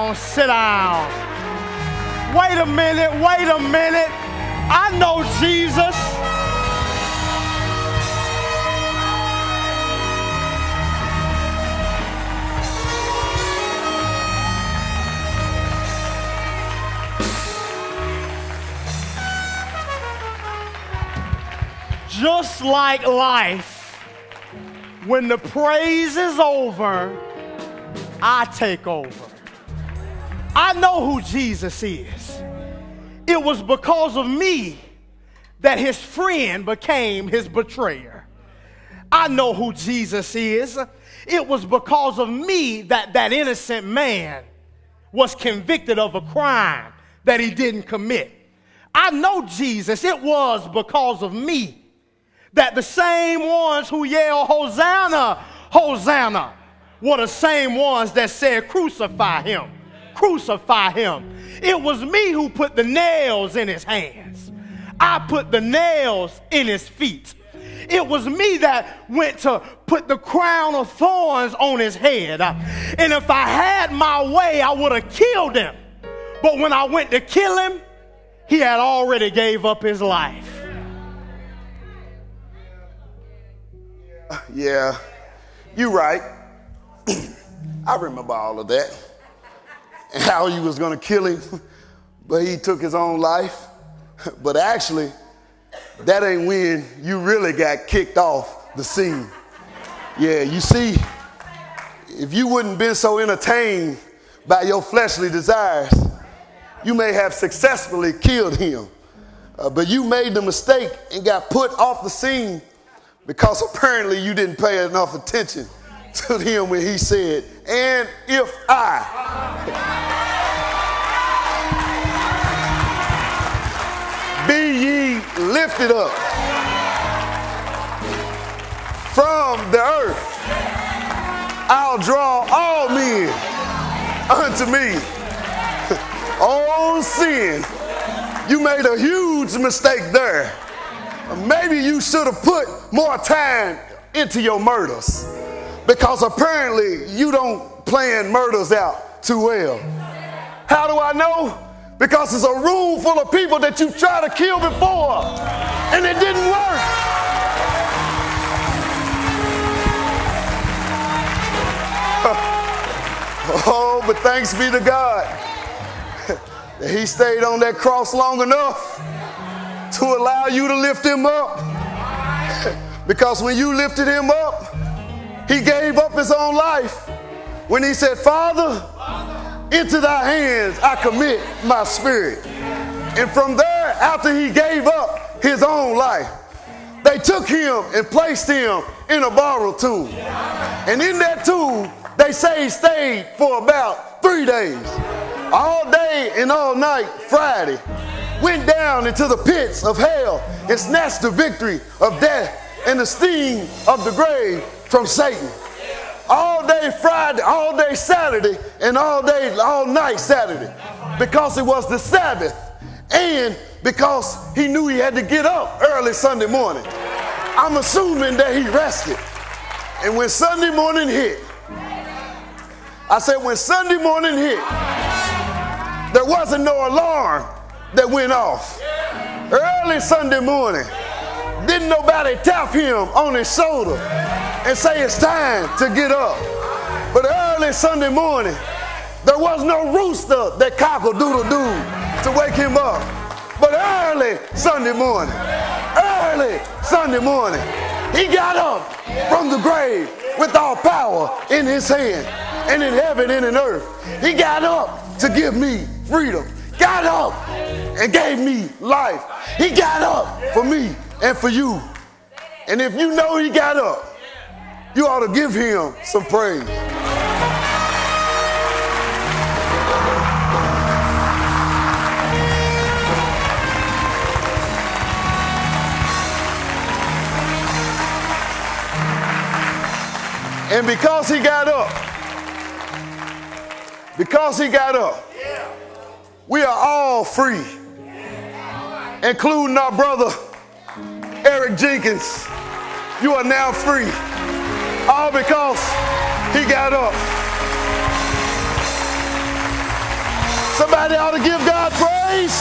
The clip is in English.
down, sit down. Wait a minute, wait a minute. I know Jesus. Just like life, when the praise is over, I take over. I know who Jesus is. It was because of me that his friend became his betrayer. I know who Jesus is. It was because of me that that innocent man was convicted of a crime that he didn't commit. I know Jesus. It was because of me that the same ones who yell, Hosanna, Hosanna, were the same ones that said, crucify him, crucify him. It was me who put the nails in his hands. I put the nails in his feet. It was me that went to put the crown of thorns on his head. And if I had my way, I would have killed him. But when I went to kill him, he had already gave up his life. Yeah, you right. I remember all of that. And how you was going to kill him, but he took his own life. But actually, that ain't when you really got kicked off the scene. Yeah, you see, if you wouldn't been so entertained by your fleshly desires, you may have successfully killed him. But you made the mistake and got put off the scene because apparently you didn't pay enough attention to him when he said, and if I be ye lifted up from the earth, I'll draw all men unto me. Oh, sin, you made a huge mistake there. Maybe you should have put more time into your murders, because apparently you don't plan murders out too well. How do I know? Because it's a room full of people that you tried to kill before and it didn't work. Oh, but thanks be to God that he stayed on that cross long enough to allow you to lift him up. Because when you lifted him up, he gave up his own life. When he said, Father, into thy hands I commit my spirit. And from there, after he gave up his own life, they took him and placed him in a borrowed tomb. And in that tomb, they say he stayed for about 3 days. All day and all night, Friday, went down into the pits of hell and snatched the victory of death and the sting of the grave from Satan. All day Friday, all day Saturday, and all night Saturday, because it was the Sabbath, and because he knew he had to get up early Sunday morning. I'm assuming that he rested. And when Sunday morning hit, I said when Sunday morning hit, there wasn't no alarm that went off. Early Sunday morning, didn't nobody tap him on his shoulder and say it's time to get up. But early Sunday morning, there was no rooster that cock-a-doodle-doo to wake him up. But early Sunday morning, he got up from the grave with all power in his hand, and in heaven and in earth. He got up to give me freedom. Got up and gave me life. He got up for me and for you. And if you know he got up, you ought to give him some praise. And because he got up, we are all free, including our brother Eric Jenkins. You are now free, all because he got up. Somebody ought to give God praise.